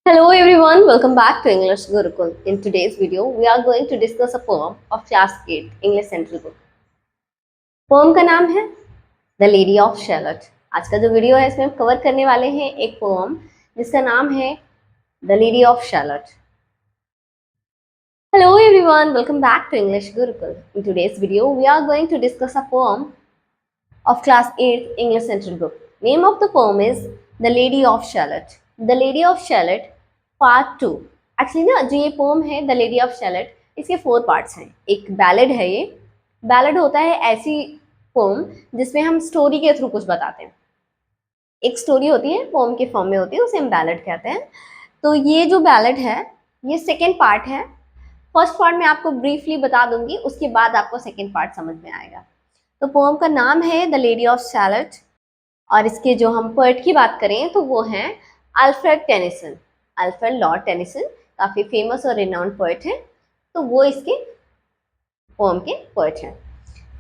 Hello everyone, welcome back to English Gurukul. In today's video, we are going to discuss a poem of class 8 English Central Book. Pome का नाम है the lady of शैलट। आज का जो video है इसमें हम कवर करने वाले हैं एक पोम जिसका नाम है the lady of Shalott. Hello everyone, welcome back to English Gurukul. In today's video, we are going to discuss a poem of class 8 English Central Book. Name of the poem is The Lady of Shalott. The Lady of Shalott part 2। Actually ना जो ये pome है the lady of शैलट, इसके 4 parts हैं। एक ballad है। ये ballad होता है ऐसी पोम जिसमें हम स्टोरी के थ्रू कुछ बताते हैं। एक स्टोरी होती है पोम के फॉर्म में होती है, उसे हम बैलेड कहते हैं। तो ये जो बैलेड है ये सेकेंड पार्ट है। फर्स्ट पार्ट में आपको ब्रीफली बता दूंगी, उसके बाद आपको सेकेंड पार्ट समझ में आएगा। तो पोम का नाम है द लेडी ऑफ शैलट और इसके जो हम पोएट की बात करें तो वो हैं Alfred Tennyson. Alfred Lord Tennyson काफ़ी फेमस और रिनाउंड पोएट हैं, तो वो इसके पोम के पोएट हैं।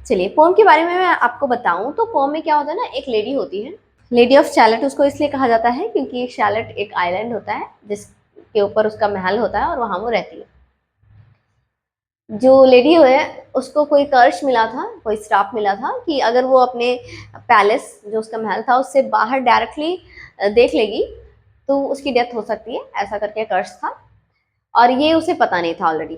चलिए पोम के बारे में मैं आपको बताऊं तो पोम में क्या होता है ना, एक लेडी होती है, लेडी ऑफ शैलट उसको इसलिए कहा जाता है क्योंकि शैलट एक आइलैंड होता है जिसके ऊपर उसका महल होता है और वहाँ वो रहती है। जो लेडी है उसको कोई कर्ज मिला था, कोई श्राप मिला था कि अगर वो अपने पैलेस जो उसका महल था उससे बाहर डायरेक्टली देख लेगी तो उसकी डेथ हो सकती है, ऐसा करके कर्ज था। और ये उसे पता नहीं था ऑलरेडी।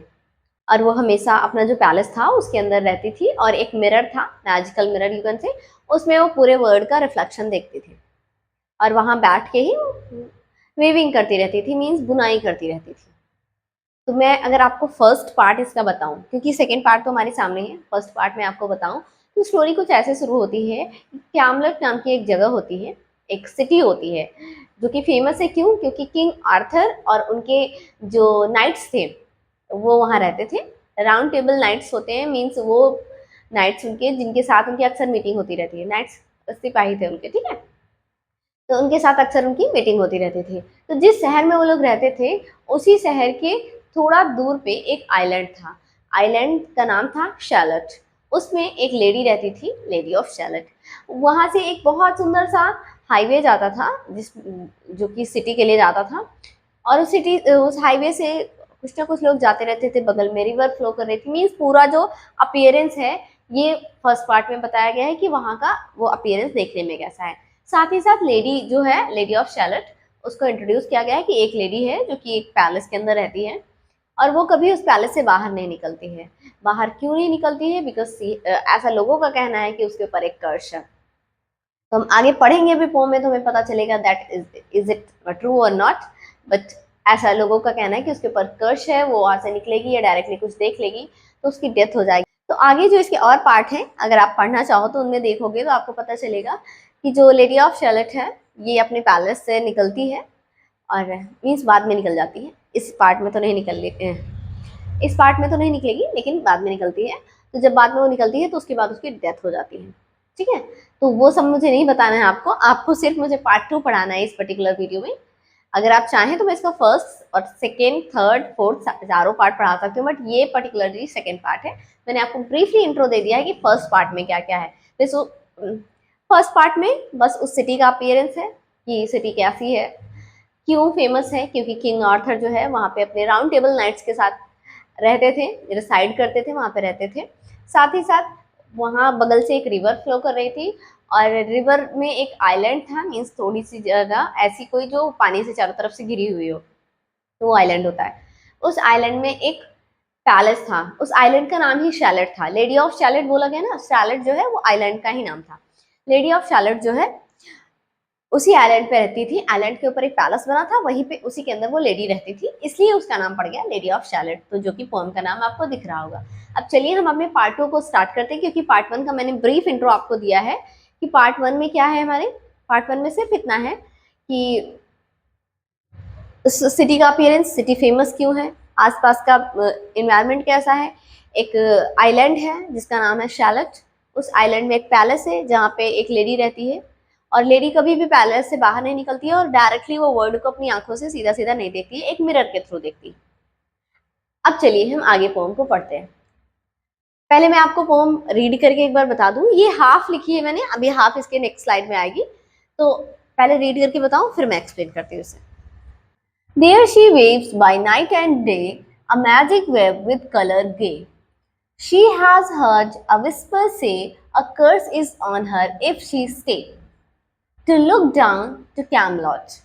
और वो हमेशा अपना जो पैलेस था उसके अंदर रहती थी और एक मिरर था, magical mirror you can say, उसमें वो पूरे वर्ल्ड का रिफ्लेक्शन देखती थी और वहाँ बैठ के ही वेविंग करती रहती थी, मीन्स बुनाई करती रहती थी। तो मैं अगर आपको फर्स्ट पार्ट इसका बताऊं, क्योंकि सेकेंड पार्ट तो हमारे सामने है, फर्स्ट पार्ट में आपको बताऊं तो स्टोरी कुछ ऐसे शुरू होती है। कैमलेट नाम की एक जगह होती है, एक सिटी होती है जो कि फेमस है। क्यों? क्योंकि किंग आर्थर और उनके जो नाइट्स थे वो वहाँ रहते थे। राउंड टेबल नाइट्स होते हैं, मीन्स वो नाइट्स उनके जिनके साथ उनकी अक्सर मीटिंग होती रहती है। नाइट्स सिपाही थे उनके, ठीक है, तो उनके साथ अक्सर उनकी मीटिंग होती रहती थी। तो जिस शहर में वो लोग रहते थे उसी शहर के थोड़ा दूर पे एक आइलैंड था। आइलैंड का नाम था शैलट। उसमें एक लेडी रहती थी, लेडी ऑफ शैलट। वहाँ से एक बहुत सुंदर सा हाईवे जाता था जो कि सिटी के लिए जाता था। और उस हाईवे से कुछ ना कुछ लोग जाते रहते थे, बगल में रिवर फ्लो कर रही थी। मीन्स पूरा जो अपीयरेंस है ये फर्स्ट पार्ट में बताया गया है कि वहाँ का वो अपीयरेंस देखने में कैसा है। साथ ही साथ लेडी जो है, लेडी ऑफ शैलट, उसको इंट्रोड्यूस किया गया है कि एक लेडी है जो कि एक पैलेस के अंदर रहती है और वो कभी उस पैलेस से बाहर नहीं निकलती है। बाहर क्यों नहीं निकलती है? बिकॉज ऐसा लोगों का कहना है कि उसके ऊपर एक कर्ज है। तो हम आगे पढ़ेंगे भी पोम में तो हमें पता चलेगा दैट इज इट ट्रू और नॉट, बट ऐसा लोगों का कहना है कि उसके ऊपर कर्ज है, वो वहाँ से निकलेगी या डायरेक्टली कुछ देख लेगी तो उसकी डेथ हो जाएगी। तो आगे जो इसके और पार्ट हैं अगर आप पढ़ना चाहो तो उनमें देखोगे तो आपको पता चलेगा कि जो लेडी ऑफ शैलट है ये अपने पैलेस से निकलती है और मीन्स बाद में निकल जाती है। इस पार्ट में तो नहीं इस पार्ट में तो नहीं निकलेगी, लेकिन बाद में निकलती है। तो जब बाद में वो निकलती है तो उसके बाद उसकी डेथ हो जाती है, ठीक है। तो वो सब मुझे नहीं बताना है आपको सिर्फ मुझे पार्ट 2 पढ़ाना है इस पर्टिकुलर वीडियो में। अगर आप चाहें तो मैं इसका फर्स्ट और सेकेंड, थर्ड, फोर्थ चारों पार्ट पढ़ा सकती हूँ, बट ये पर्टिकुलरली सेकेंड पार्ट है। मैंने आपको ब्रीफली इंट्रो दे दिया है कि फर्स्ट पार्ट में क्या क्या है। फर्स्ट पार्ट में बस उस सिटी का अपीयरेंस है कि सिटी कैसी है, क्यों फेमस है, क्योंकि किंग आर्थर जो है वहाँ पे अपने राउंड टेबल नाइट्स के साथ रहते थे, रिसाइड करते थे, वहाँ पे रहते थे। साथ ही साथ वहाँ बगल से एक रिवर फ्लो कर रही थी और रिवर में एक आइलैंड था, मीन्स थोड़ी सी जगह ऐसी कोई जो पानी से चारों तरफ से घिरी हुई हो, तो वो आइलैंड होता है। उस आइलैंड में एक पैलेस था, उस आइलैंड का नाम ही शैलट था। लेडी ऑफ शैलट बोला गया ना, शैलट जो है वो आइलैंड का ही नाम था। लेडी ऑफ शैलट जो है उसी आइलैंड पे रहती थी। आइलैंड के ऊपर एक पैलेस बना था, वहीं पे उसी के अंदर वो लेडी रहती थी, इसलिए उसका नाम पड़ गया लेडी ऑफ शैलट, तो जो कि पोम का नाम आपको दिख रहा होगा। अब चलिए हम अपने पार्ट 2 को स्टार्ट करते हैं, क्योंकि पार्ट 1 का मैंने ब्रीफ इंट्रो आपको दिया है कि पार्ट 1 में क्या है। हमारे पार्ट 1 में सिर्फ इतना है कि सिटी का अपीयरेंस, सिटी फेमस क्यों है, आसपास का इन्वायरमेंट कैसा है। एक आइलैंड है जिसका नाम है शैलट, उस आइलैंड में एक पैलेस है जहाँ पे एक लेडी रहती है और लेडी कभी भी पैलेस से बाहर नहीं निकलती है और डायरेक्टली वो वर्ल्ड को अपनी आंखों से सीधा सीधा नहीं देखती है, एक मिरर के थ्रू देखती है। अब चलिए हम आगे पोम को पढ़ते हैं। पहले मैं आपको पोम रीड करके एक बार बता दूं, ये हाफ लिखी है मैंने, अभी हाफ इसके नेक्स्ट स्लाइड में आएगी, तो पहले रीड करके बताऊं फिर मैं एक्सप्लेन करती हूँ उसे। There she waves by night and day, a magic web with color gay. She has heard a whisper say, a curse is on her if she stay, to look down to Camelot.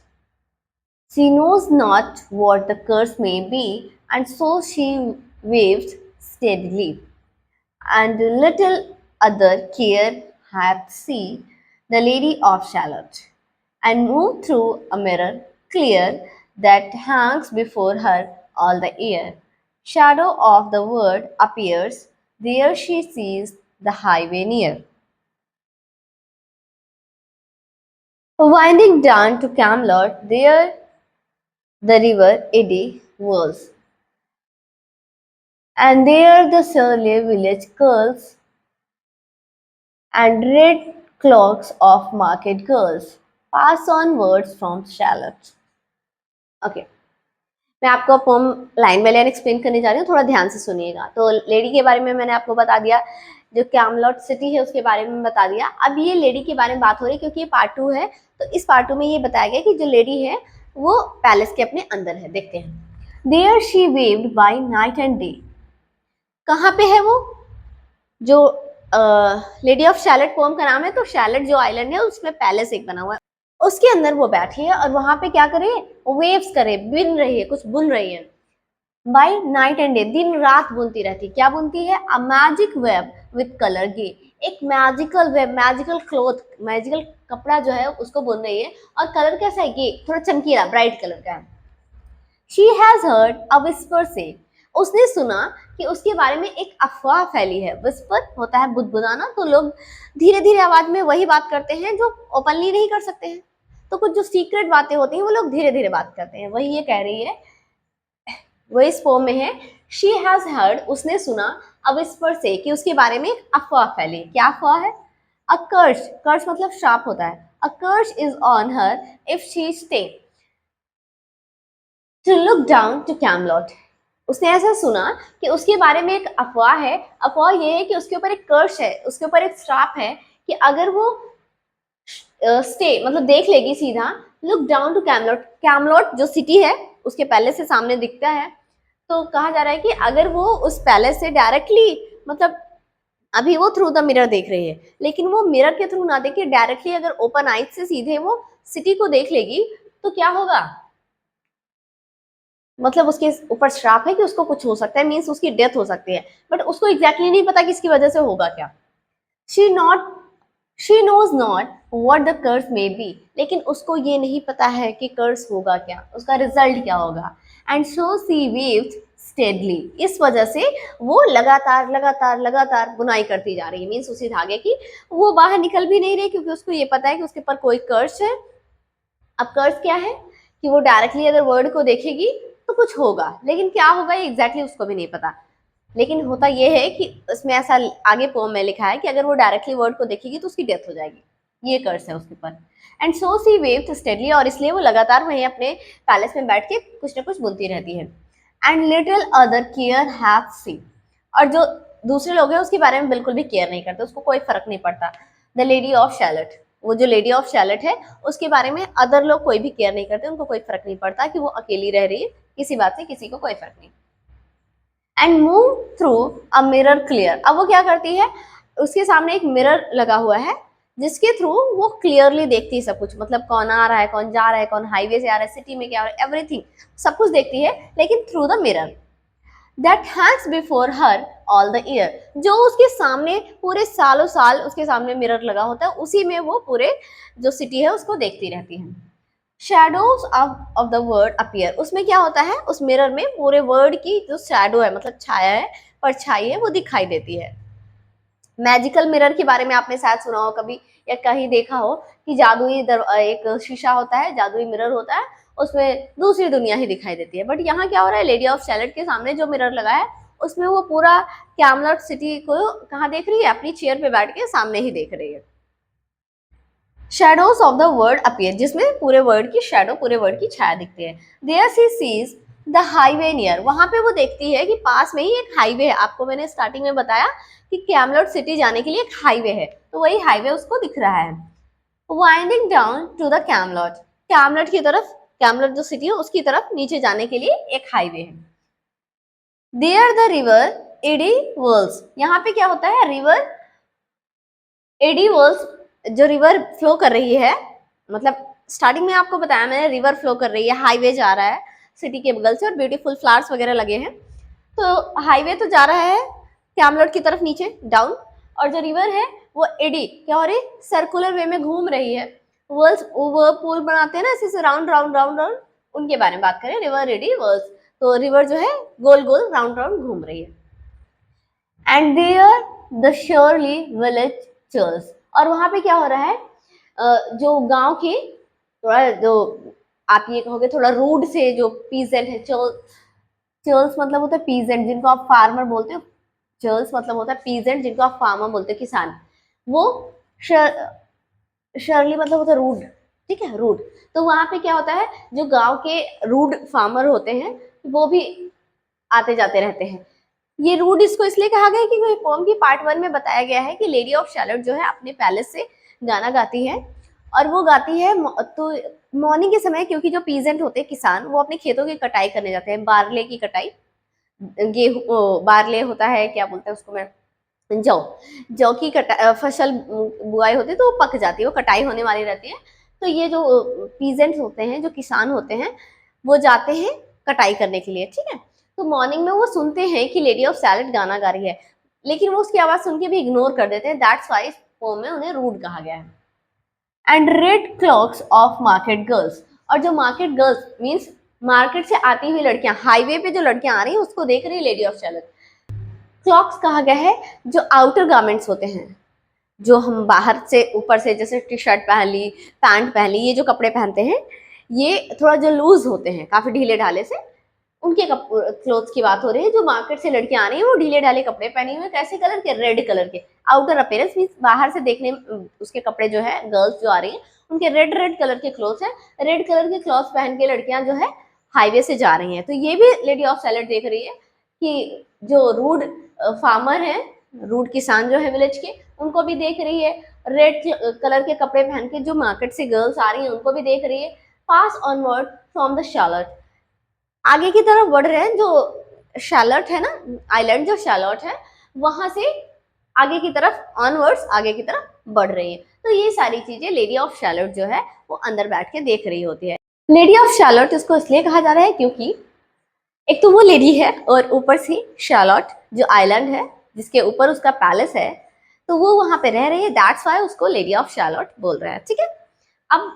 She knows not what the curse may be, and so she waves steadily. And little other care hath she, the Lady of Shalott, and moved through a mirror clear that hangs before her all the year. Shadow of the word appears, there she sees the highway near. Winding down to Camelot, there the river eddy whirls, and there the surly village curls, and red cloaks of market girls pass on words from Charlotte. Okay, मैं आपको poem line by line explain करने जा रही हूँ, थोड़ा ध्यान से सुनिएगा। तो लेडी के बारे में मैंने आपको बता दिया, जो कैमलॉट सिटी है उसके बारे में बता दिया। अब ये लेडी के बारे में बात हो रही है क्योंकि ये पार्ट 2 है, तो इस पार्ट 2 में ये बताया गया कि जो लेडी है वो पैलेस के अपने अंदर है। देखते हैं। There she waved by night and day. कहाँ पे है वो? जो लेडी ऑफ शैलेट पोम का नाम है, तो शैलेट जो आइलैंड है उसमें पैलेस एक बना हुआ है, उसके अंदर वो बैठी है और वहां पे क्या करे, वेव्स करे, बिन रही है, कुछ बुन रही है। बाय नाइट एंड डे, दिन रात बुनती रहती। क्या बुनती है? A magic web with colour gay, एक magical web, magical cloth, magical कपड़ा जो है उसको बुन रही है। और कलर कैसा है? गे, थोड़ा चमकीला, ब्राइट कलर का है। She has heard a whisper से, उसने सुना कि उसके बारे में एक अफवाह फैली है। विस्पर होता है बुदबुदाना, तो लोग धीरे धीरे आवाज में वही बात करते हैं जो ओपनली नहीं कर सकते हैं। तो कुछ जो सीक्रेट बातें होती हैं वो लोग धीरे धीरे बात करते हैं, वही ये कह रही है, वही इस पोम में है। शी हैज हर्ड, उसने सुना, अ विस्पर से, कि उसके बारे में एक अफवाह फैली। क्या अफवाह है? अ कर्स, कर्स मतलब श्राप होता है। A curse is on her if she stay to look down to Camelot. उसने ऐसा सुना कि उसके बारे में एक अफवाह है। अफवाह ये है कि उसके ऊपर एक कर्स है, उसके ऊपर एक श्राप है कि अगर वो स्टे मतलब देख लेगी सीधा, लुक डाउन टू कैमलॉट, कैमलॉट जो सिटी है उसके पैलेस से सामने दिखता है, तो कहा जा रहा है कि अगर वो उस पैलेस से डायरेक्टली, मतलब अभी वो थ्रू द मिरर देख रही है, लेकिन वो मिरर के थ्रू ना देखे डायरेक्टली अगर ओपन आइज से सीधे वो सिटी को देख लेगी, तो क्या होगा? मतलब उसके ऊपर श्राप है कि उसको कुछ हो सकता है, मीन्स उसकी डेथ हो सकती है, बट उसको एग्जैक्टली नहीं पता कि इसकी वजह से होगा क्या। She not she knows not what the curse may be, लेकिन उसको ये नहीं पता है कि कर्स होगा क्या, उसका रिजल्ट क्या होगा। And so she waved steadily, इस वजह से वो लगातार लगातार लगातार बुनाई करती जा रही है, मीन्स उसी धागे की वो बाहर निकल भी नहीं रही, क्योंकि उसको ये पता है कि उसके ऊपर कोई कर्स है। अब कर्स क्या है कि वो डायरेक्टली अगर वर्ड को देखेगी तो कुछ होगा, लेकिन क्या होगा ये एग्जैक्टली उसको भी नहीं पता। लेकिन होता ये है कि उसमें ऐसा आगे पोम में लिखा है कि अगर वो डायरेक्टली वर्ड को देखेगी तो उसकी डेथ हो जाएगी, ये कर्स है उसके ऊपर। And so she waved steadily, और इसलिए वो लगातार वहीं अपने पैलेस में बैठ के कुछ ना कुछ बुनती रहती है। And little other care have she, और जो दूसरे लोग हैं उसके बारे में बिल्कुल भी केयर नहीं करते, उसको कोई फर्क नहीं पड़ता। द लेडी ऑफ शैलट, वो जो लेडी ऑफ शैलट है उसके बारे में अदर लोग कोई भी केयर नहीं करते, उनको कोई फर्क नहीं पड़ता कि वो अकेली रह रही है, किसी बात से किसी को कोई फर्क नहीं। And move through a mirror clear, अब वो क्या करती है, उसके सामने एक मिरर लगा हुआ है जिसके थ्रू वो क्लियरली देखती है सब कुछ, मतलब कौन आ रहा है, कौन जा रहा है, कौन हाईवे से आ रहा है, सिटी में क्या हो रहा है, एवरीथिंग सब कुछ देखती है, लेकिन through the mirror that Hanks before her all the year, जो उसके सामने पूरे सालों साल उसके सामने मिरर लगा होता है, उसी में वो पूरे जो सिटी है उसको देखती रहती है। Shadows of the word appear, उसमें क्या होता है, उस मिरर में पूरे वर्ड की जो शैडो है, मतलब छाया है, परछाई है, वो दिखाई देती है। मैजिकल मिरर के बारे में आपने शायद सुना हो कभी, या कहीं देखा हो कि जादुई एक शीशा होता है, जादुई मिरर होता है, उसमें दूसरी दुनिया ही दिखाई देती है। बट यहाँ क्या हो रहा है, लेडी ऑफ शैलेट के सामने जो मिरर लगा है उसमें वो पूरा कैमलॉट सिटी को कहाँ देख रही है, अपनी चेयर पे बैठ के सामने ही देख रही है। Shadows of the word appear, जिसमें पूरे वर्ड की शेडो, पूरे वर्ड की छाया दिखती है। There she sees the highway near, वहां पे वो देखती है कि पास में ही एक हाईवे है। आपको मैंने स्टार्टिंग में बताया कि कैमलॉट सिटी जाने के लिए एक हाईवे है, तो वही हाईवे उसको दिख रहा है। वाइंडिंग डाउन टू द कैमलॉट, कैमलॉट की तरफ कैमलट जो सिटी है उसकी तरफ नीचे जाने के लिए एक हाईवे है। There the river eddy whirls, यहाँ पे क्या होता है, रिवर एडी वर्ल्स, जो रिवर फ्लो कर रही है, मतलब स्टार्टिंग में आपको बताया मैंने, रिवर फ्लो कर रही है, हाईवे जा रहा है सिटी के बगल से और ब्यूटीफुल फ्लावर्स वगैरह लगे हैं। तो हाईवे तो जा रहा है कैमलट की तरफ नीचे डाउन, और जो रिवर है वो एडी क्या हो रही, सर्कुलर वे में घूम रही है। वर्ल्स, वो पूल बनाते हैं ना ऐसे राउंड राउंड राउंड राउंड, उनके बारे में बात करें, रिवर एडी वर्ल्स। तो रिवर जो है गोल गोल राउंड राउंड घूम रही है। And there the surly village church, और वहां पे क्या हो रहा है, जो गांव के थोड़ा जो आप ये कहोगे थोड़ा रूड से जो पीजेंट है, चर्ल्स मतलब होता है पीजेंट, जिनको आप फार्मर बोलते हो, चर्ल्स मतलब होता है पीजेंट, जिनको आप फार्मर बोलते हो, किसान। वो शर्ली मतलब होता है रूड, ठीक है, रूड। तो वहां पे क्या होता है, जो गांव के रूड फार्मर होते हैं वो भी आते जाते रहते हैं। ये रूड इसको इसलिए कहा गया है कि पोम की पार्ट 1 में बताया गया है कि लेडी ऑफ शैलट जो है अपने पैलेस से गाना गाती है, और वो गाती है तो मॉर्निंग के समय, क्योंकि जो पीजेंट होते हैं किसान, वो अपने खेतों की कटाई करने जाते हैं, बारले की कटाई, गेहूं बारले होता है, क्या बोलते हैं उसको, मैं जौ, जौ की फसल बुआई होती है तो वो पक जाती है, वो कटाई होने वाली रहती है। तो ये जो पीजेंट्स होते हैं, जो किसान होते हैं, वो जाते हैं कटाई करने के लिए, ठीक है। तो मॉर्निंग में वो सुनते हैं कि लेडी ऑफ सैलेड गाना गा रही है, लेकिन वो उसकी आवाज सुन के भी इग्नोर कर देते हैं, दैट्स व्हाई पोम में उन्हें रूड कहा गया है। And red clocks of market girls, और जो मार्केट गर्ल्स मीन्स मार्केट से आती हुई लड़कियां, हाईवे पे जो लड़कियां आ रही हैं उसको देख रही है लेडी ऑफ सैलेड। क्लॉक्स कहा गया है जो आउटर गारमेंट्स होते हैं, जो हम बाहर से ऊपर से जैसे टी शर्ट पहन ली, पैंट पहन ली, ये जो कपड़े पहनते हैं ये थोड़ा जो लूज होते हैं, काफी ढीले ढाले से, उनके क्लोथ्स की बात हो रही है। जो मार्केट से लड़कियां आ रही हैं वो ढीले ढाले कपड़े पहने हुए, कैसे कलर के, रेड कलर के। आउटर अपीयरेंस मींस बाहर से देखने उसके कपड़े जो है, गर्ल्स जो आ रही हैं उनके रेड रेड कलर के क्लोथ्स हैं, रेड कलर के क्लॉथ्स पहन के लड़कियां जो है हाईवे से जा रही हैं। तो ये भी लेडी ऑफ सैलेड देख रही है कि जो रूड फार्मर है, रूड किसान जो है विलेज के, उनको भी देख रही है, रेड कलर के कपड़े पहन के जो मार्केट से गर्ल्स आ रही हैं उनको भी देख रही है। पास ऑनवर्ड फ्रॉम द शैलट, आगे की तरफ बढ़ रहे हैं, जो शैलट है ना आइलैंड, जो शैलट है वहां से आगे की तरफ, ऑनवर्ड्स आगे की तरफ बढ़ रही है। तो ये सारी चीजें लेडी ऑफ शैलट जो है वो अंदर बैठ के देख रही होती है। लेडी ऑफ शैलट इसको इसलिए कहा जा रहा है क्योंकि एक तो वो लेडी है और ऊपर से शैलट जो आइलैंड है जिसके ऊपर उसका पैलेस है, तो वो वहां पे रह रही है, दैट्स वाई उसको लेडी ऑफ शैलट बोल रहे हैं, ठीक है। अब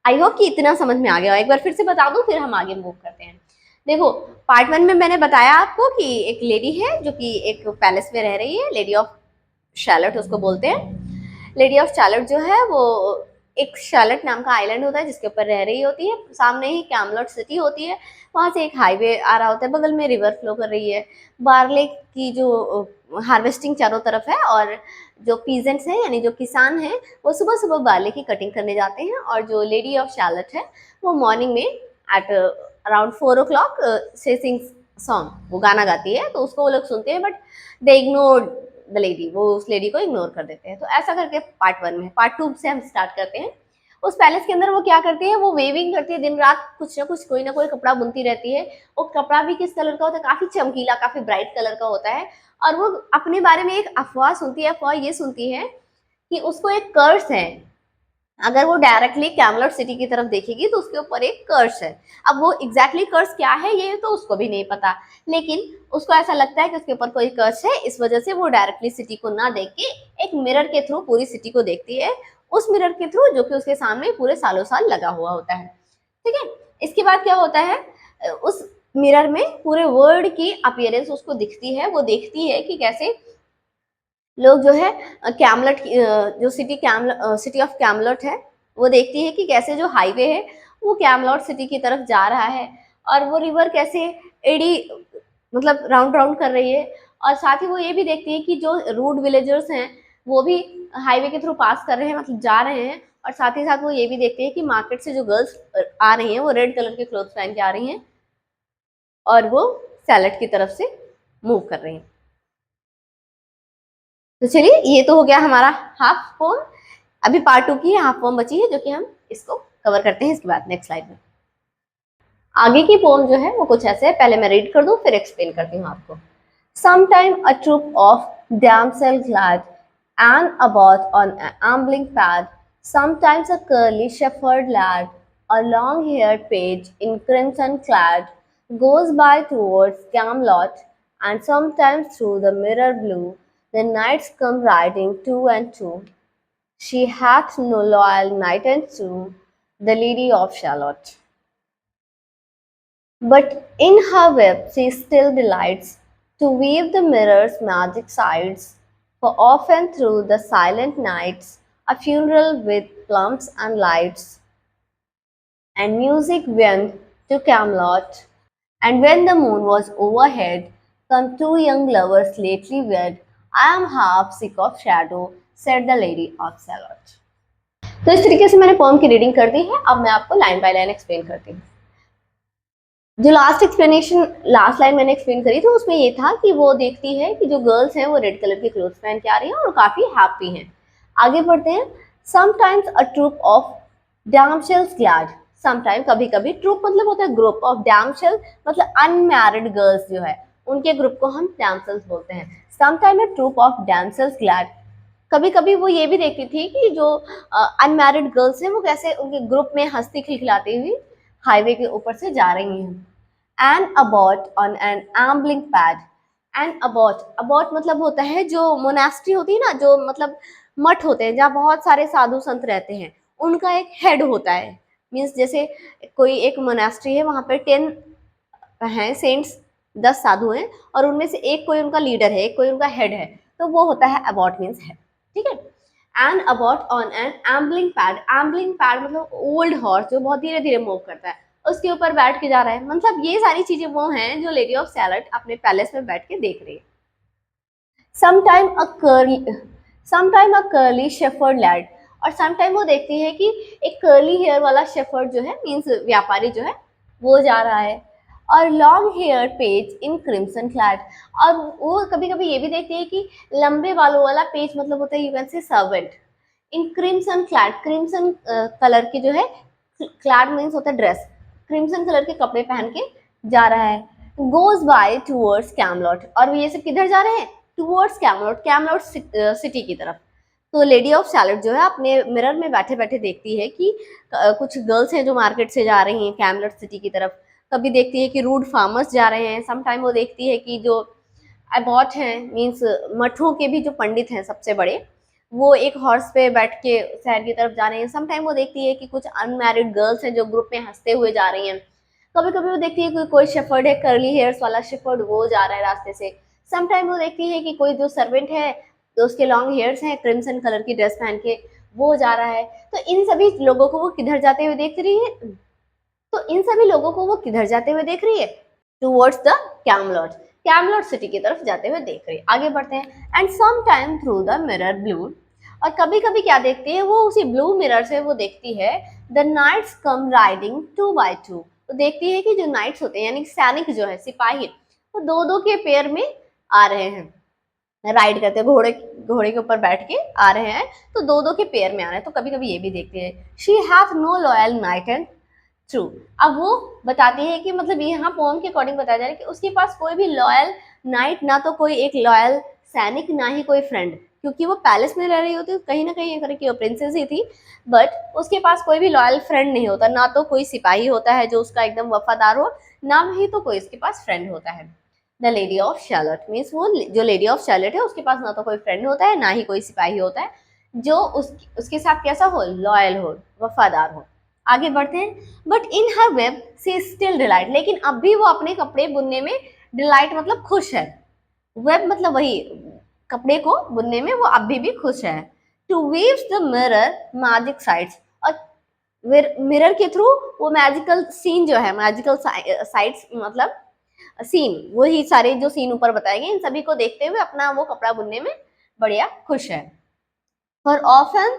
आई होप कि इतना समझ में आ गया, एक बार फिर से बता दूं फिर हम आगे मूव करते हैं। देखो पार्ट 1 में मैंने बताया आपको कि एक लेडी है जो कि एक पैलेस में रह रही है, लेडी ऑफ शैलट उसको बोलते हैं। लेडी ऑफ शैलट जो है वो एक शैलट नाम का आइलैंड होता है जिसके ऊपर रह रही होती है, सामने ही कैमलट सिटी होती है, वहां से एक हाईवे आ रहा होता है, बगल में रिवर फ्लो कर रही है, बार्ले की जो हार्वेस्टिंग चारों तरफ है, और जो पीजेंट्स हैं यानी जो किसान हैं वो सुबह सुबह बार्ले की कटिंग करने जाते हैं, और जो लेडी ऑफ शैलट है वो मॉर्निंग में एट अराउंड 4 o'clock से सिंग सॉन्ग, वो गाना गाती है, तो उसको वो लोग सुनते हैं, but they ignore the lady, वो उस लेडी को इग्नोर कर देते हैं। तो ऐसा करके पार्ट 1 में, पार्ट 2 से हम स्टार्ट करते हैं। उस पैलेस के अंदर वो क्या करती है, वो वेविंग करती है, दिन रात कुछ ना कुछ कोई ना कोई कपड़ा बुनती रहती है। वो कपड़ा भी किस कलर का होता है, काफी चमकीला, काफी ब्राइट कलर का होता है। और वो अपने बारे में एक अफवाह सुनती है, अफवाह ये सुनती है कि उसको एक कर्स है, अगर वो डायरेक्टली कैमलट सिटी की तरफ देखेगी तो उसके ऊपर एक कर्स है। अब वो एग्जैक्टली कर्स क्या है ये तो उसको भी नहीं पता, लेकिन उसको ऐसा लगता है कि उसके ऊपर कोई कर्स है, इस वजह से वो डायरेक्टली सिटी को ना देख के एक मिरर के थ्रू पूरी सिटी को देखती है, उस मिरर के थ्रू जो कि उसके सामने पूरे सालों साल लगा हुआ होता है, ठीक है। इसके बाद क्या होता है, उस मिरर में पूरे वर्ल्ड की अपीयरेंस उसको दिखती है, वो देखती है कि कैसे लोग जो है कैमलट, जो सिटी ऑफ कैमलट है, वो देखती है कि कैसे जो हाईवे है वो कैमलट सिटी की तरफ जा रहा है, और वो रिवर कैसे एडी मतलब राउंड राउंड कर रही है। और साथ ही वो ये भी देखती है कि जो रूड विलेजर्स हैं वो भी हाईवे के थ्रू पास कर रहे हैं, मतलब जा रहे हैं। और साथ ही साथ वो ये भी देखती है कि मार्केट से जो गर्ल्स आ रही हैं वो रेड कलर के क्लोथ्स पहन के आ रही हैं, और वो सैलड की तरफ से मूव कर रही हैं। तो चलिए ये तो हो गया हमारा हाफ पोम। अभी पार्ट 2 की हाफ पोम बची है जो कि हम इसको कवर करते हैं इसके बाद नेक्स्ट स्लाइड में। आगे की पोम जो है वो कुछ ऐसे है, पहले मैं रीड कर दूं फिर एक्सप्लेन करती हूँ आपको। Sometime a troop of damsel clad and about on an ambling pad, sometimes a curly shepherd lad, a long-haired page in crimson clad, goes by towards Camelot, and sometimes through the mirror blue, the knights come riding two and two. She hath no loyal knight and true, the Lady of Shalott. But in her web she still delights to weave the mirror's magic sides, for often through the silent nights a funeral with plums and lights, and music went to Camelot. And when the moon was overhead, come two young lovers lately wed. I am half sick of shadow, said the lady of Shalott. तो इस तरीके से मैंने pome की reading कर दी है। अब मैं आपको लाइन बाय लाइन एक्सप्लेन करती हूँ। जो लास्ट लाइन मैंने एक्सप्लेन करी थी उसमें ये था कि वो देखती है कि जो गर्ल्स हैं वो रेड कलर के क्लोथ्स पहन के आ रही हैं और काफी हैप्पी हैं। आगे बढ़ते हैं। Sometimes a troop of damsels glad, sometime कभी कभी, ट्रूप मतलब होता है ग्रुप, ऑफ डैमसेल मतलब अनमैरिड गर्ल्स जो है उनके ग्रुप को हम डैमसेल्स बोलते हैं। Sometime a troop of damsels glad, कभी कभी वो ये भी देखती थी कि जो अनमैरिड गर्ल्स हैं वो कैसे उनके ग्रुप में हंसती खिलखिलाती हुई हाईवे के ऊपर से जा रही हैं। And abbot on an ambling pad, and abbot, abbot मतलब होता है जो मोनास्ट्री होती है ना, जो मतलब मठ होते हैं जहाँ बहुत सारे साधु संत रहते हैं, उनका एक हेड होता है। मीन्स जैसे कोई एक मोनास्ट्री है, वहां पर 10 हैं सेंट्स, 10 साधु हैं और उनमें से एक कोई उनका लीडर है, एक कोई उनका हेड है, तो वो होता है अबॉट, मीन्स हेड। ठीक है। And abbot on an ambling pad, ambling pad मतलब ओल्ड हॉर्स जो बहुत धीरे धीरे मूव करता है, उसके ऊपर बैठ के जा रहा है। मतलब ये सारी चीजें वो हैं जो लेडी ऑफ सैलट अपने पैलेस में बैठ के देख रही है। समटाइम अ कर्ली, समटाइम अ कर्ली शेफर्ड लैड, और समटाइम वो देखती है कि एक कर्ली हेयर वाला शेफर्ड जो है, मीन्स व्यापारी जो है, वो जा रहा है। और long hair page in crimson clad, और वो कभी कभी ये भी देखती है कि लंबे बालों वाला पेज मतलब होता है you can say servant, in crimson clad, crimson colour की जो है, क्लैड मीन्स होता है ड्रेस, क्रिम्सन कलर के कपड़े पहन के जा रहा है। गोज बाय टूवर्ड्स कैमलॉट, और ये सब किधर जा रहे हैं, टूवर्ड्स कैमलॉट, कैमलॉट सिटी की तरफ। तो लेडी ऑफ सैलट जो है अपने मिरर में बैठे बैठे देखती है कि कुछ गर्ल्स हैं जो मार्केट से जा रही हैं कैमलॉट सिटी की तरफ। कभी देखती है कि रूड फार्मर्स जा रहे हैं, समटाइम वो देखती है कि जो अबॉट हैं, मीन्स मठों के भी जो पंडित हैं सबसे बड़े, वो एक हॉर्स पे बैठ के शहर की तरफ जा रहे हैं। समटाइम वो देखती है कि कुछ अनमैरिड गर्ल्स हैं जो ग्रुप में हंसते हुए जा रही हैं। कभी कभी वो देखती है कि कोई शेफर्ड है, कर्ली हेयर्स वाला शेफर्ड, वो जा रहा है रास्ते से। समटाइम वो देखती है कि कोई जो सर्वेंट है तो उसके लॉन्ग हेयर्स हैं, क्रिम्सन कलर की ड्रेस पहन के वो जा रहा है। तो इन सभी लोगों को वो किधर जाते हुए देख रही है, तो इन सभी लोगों को वो किधर जाते हुए देख रही है, टूवर्ड्स द कैमलॉट, कैमलॉट सिटी की तरफ जाते हुए देख रही है। आगे बढ़ते हैं। And some time through the mirror blue, और कभी कभी क्या देखती है वो, उसी ब्लू मिरर से वो देखती है the knights come riding 2 by 2, तो देखती है कि जो नाइट्स होते हैं यानी सैनिक जो है, सिपाही, वो दो दो के पेयर में आ रहे हैं, राइड करते हैं, घोड़े घोड़े के ऊपर बैठ के आ रहे हैं, तो दो दो के पेयर में आ रहे हैं। तो कभी कभी ये भी देखते हैं। She hath no loyal knight and true, अब वो बताती है कि मतलब ये यहाँ पोम के अकॉर्डिंग बताया जा रहा है कि उसके पास कोई भी लॉयल नाइट, ना तो कोई एक लॉयल सैनिक, ना ही कोई फ्रेंड, क्योंकि वो पैलेस में रह रही होती है, कहीं ना कहीं ये करके वो प्रिंसेस ही थी, बट उसके पास कोई भी लॉयल फ्रेंड नहीं होता, ना तो कोई सिपाही होता है जो उसका एकदम वफादार हो, ना ही तो कोई उसके पास फ्रेंड होता है। द लेडी ऑफ शैलट मीन्स वो जो लेडी ऑफ शैलट है उसके पास ना तो कोई फ्रेंड होता है, ना ही कोई सिपाही होता है जो उसके साथ कैसा हो, लॉयल हो, वफादार हो। आगे बढ़ते हैं। But in her web she still delight, लेकिन अब भी वो अपने कपड़े बुनने में डिलाइट मतलब खुश है, वेब मतलब वही कपड़े को बुनने में वो अभी भी खुश है। To weaves the mirror magic sights, और मिरर के थ्रू वो मैजिकल सीन जो है, मैजिकल साइट्स मतलब सीन, वही सारे जो सीन ऊपर बताए गए इन सभी को देखते हुए अपना वो कपड़ा बुनने में बढ़िया खुश है। For often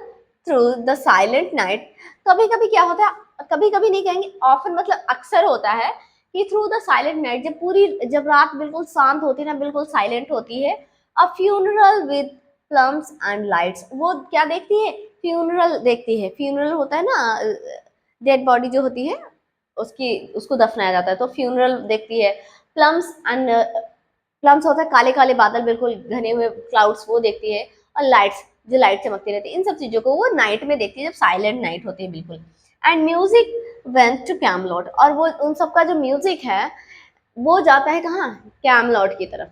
through the silent night, कभी कभी क्या होता है, कभी कभी नहीं कहेंगे, ऑफन मतलब अक्सर होता है कि थ्रू द साइलेंट नाइट, जब रात बिल्कुल शांत होती है ना, बिल्कुल साइलेंट होती है, अ funeral with plums and lights, वो क्या देखती है, फ्यूनरल देखती है। फ्यूनरल होता है ना, डेड बॉडी जो होती है उसको दफनाया जाता है। तो फ्यूनरल देखती है। प्लम्स एंड प्लम्स होता है काले काले बादल, बिल्कुल घने हुए क्लाउड्स, वो देखती है। और लाइट्स, जो लाइट चमकती रहती है, इन सब चीजों को वो नाइट में देखती है, जब साइलेंट नाइट होती है बिल्कुल। एंड म्यूजिक वेंट टू कैमलॉट, और वो उन सबका जो म्यूजिक है वो जाता है कहाँ, कैमलॉट की तरफ।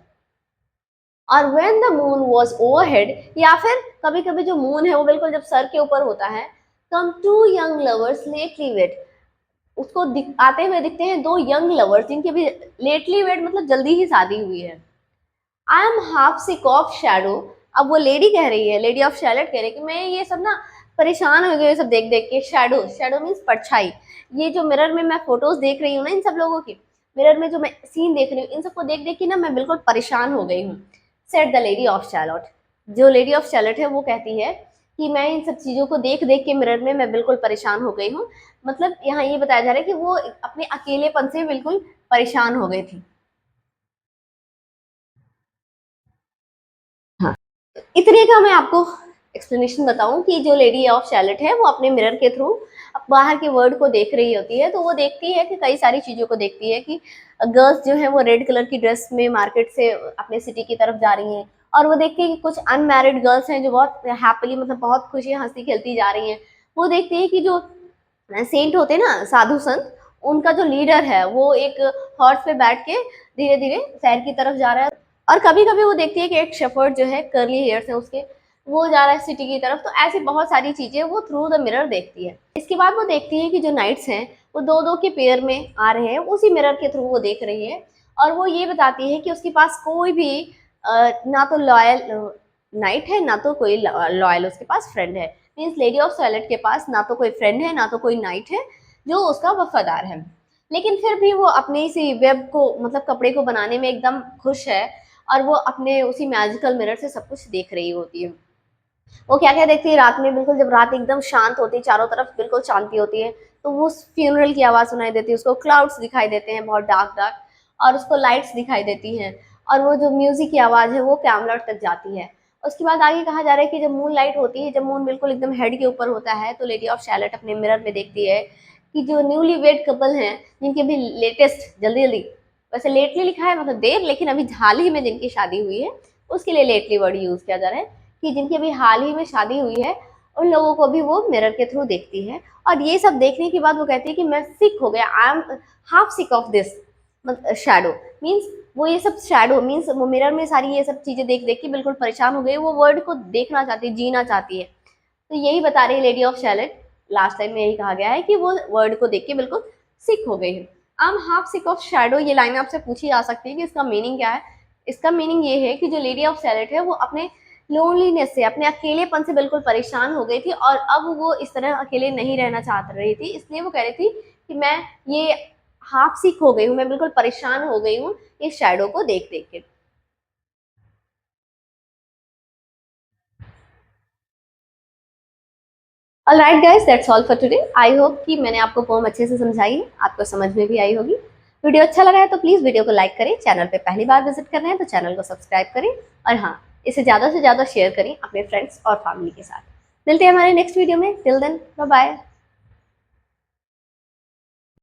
और when the moon was overhead, या फिर कभी कभी जो मून है वो बिल्कुल जब सर के ऊपर होता है, come to young lovers lately wait, उसको आते हुए दिखते हैं दो यंग लवर्स जिनकी अभी लेटली वेट मतलब जल्दी ही शादी हुई है। I am half sick of shadow, अब वो लेडी कह रही है, लेडी ऑफ शैलेट कह रही है कि मैं ये सब ना परेशान हो गई, ये सब देख देख के। शैडो, शैडो मीन्स परछाई। ये जो मिरर में मैं फोटोज देख रही हूँ ना इन सब लोगों की, मिरर में जो मैं सीन देख रही हूँ, इन सबको देख देख के ना मैं बिल्कुल परेशान हो गई हूँ। Said the lady of shallot, जो लेडी ऑफ शैलेट है वो कहती है कि मैं इन सब चीजों को देख देख के मिरर में मैं बिल्कुल परेशान हो गई हूँ। मतलब यहाँ ये बताया जा रहा है कि वो अपने अकेलेपन से बिल्कुल परेशान हो गई थी। हाँ, इतने का मैं आपको एक्सप्लेनेशन बताऊं कि जो लेडी ऑफ शैलेट है वो अपने मिरर के थ्रू बाहर के वर्ल्ड को देख रही होती है। तो वो देखती है कि कई सारी चीजों को देखती है कि गर्ल्स जो है वो रेड कलर की ड्रेस में मार्केट से अपने सिटी की तरफ जा रही हैं। और वो देखती है कि कुछ अनमैरिड गर्ल्स हैं जो बहुत हैप्पीली, मतलब बहुत खुशी हंसी खेलती जा रही हैं। वो देखती है कि जो सेंट होते हैं ना, साधु संत, उनका जो लीडर है वो एक हॉर्स पे बैठ के धीरे धीरे शहर की तरफ जा रहा है। और कभी कभी वो देखती है कि एक शेफर्ड जो है, कर्ली हेयर्स है उसके, वो जा रहा है सिटी की तरफ। तो ऐसी बहुत सारी चीजें वो थ्रू द मिरर देखती है। इसके बाद वो देखती है कि जो नाइट्स हैं वो दो दो के पेयर में आ रहे हैं, उसी मिरर के थ्रू वो देख रही है। और वो ये बताती है कि उसके पास कोई भी ना तो लॉयल नाइट है, ना तो कोई लॉयल उसके पास फ्रेंड है। मीन्स लेडी ऑफ सैलेट के पास ना तो कोई फ्रेंड है, ना तो कोई नाइट है जो उसका वफादार है। लेकिन फिर भी वो अपने इसी वेब को, मतलब कपड़े को बनाने में एकदम खुश है। और वो अपने उसी मैजिकल मिरर से सब कुछ देख रही होती है। वो क्या क्या देखती है रात में, बिल्कुल जब रात एकदम शांत होती है, चारों तरफ बिल्कुल शांति होती है, तो वो फ्यूनरल की आवाज़ सुनाई देती है उसको, क्लाउड्स दिखाई देते हैं बहुत डार्क डार्क, और उसको लाइट्स दिखाई देती हैं। और वो जो म्यूजिक की आवाज़ है वो कैमलॉट तक जाती है। उसके बाद आगे कहा जा रहा है कि जब मून लाइट होती है, जब मून बिल्कुल एकदम हेड के ऊपर होता है, तो लेडी ऑफ शैलेट अपने मिरर में देखती है कि जो न्यूली वेड कपल हैं, जिनकी अभी लेटेस्ट, जल्दी जल्दी, वैसे लेटली लिखा है मतलब देर, लेकिन अभी हाल ही में जिनकी शादी हुई है उसके लिए लेटली वर्ड यूज किया जा रहा है, कि जिनकी अभी हाल ही में शादी हुई है, उन लोगों को भी वो मिरर के थ्रू देखती है। और ये सब देखने के बाद वो कहती है कि मैं सिक हो गया, I am half sick of this shadow. Means वो ये सब शैडो मीन्स वो मिरर में सारी ये सब चीजें देख देख के बिल्कुल परेशान हो गई, वो वर्ड को देखना चाहती है, जीना चाहती है। तो यही बता रही है lady of chalet. Last time में यही कहा गया है कि वो वर्ड को देख के बिल्कुल सिक हो गई है। I am half sick of shadow, ये लाइन आपसे पूछी जा सकती है कि इसका मीनिंग क्या है। इसका मीनिंग ये है कि जो लेडी ऑफ शैलेट है वो अपने लोनलीनेस से, अपने अकेलेपन से बिल्कुल परेशान हो गई थी, और अब वो इस तरह अकेले नहीं रहना चाह रही थी। इसलिए वो कह रही थी कि मैं ये हाफ सीख हो गई हूँ, मैं बिल्कुल परेशान हो गई हूँ इस शैडो को देख देख के। Alright guys, that's all for today. I hope कि मैंने आपको पोम अच्छे से समझाई है, आपको समझ में भी आई होगी। वीडियो अच्छा लगा है तो प्लीज़ वीडियो को लाइक करें, चैनल पे पहली बार विजिट कर रहे हैं तो चैनल को सब्सक्राइब करें, और हाँ, इसे ज़्यादा से ज़्यादा शेयर करें अपने फ्रेंड्स और फैमिली के साथ। मिलते हैं हमारे नेक्स्ट वीडियो में। Till then, bye bye.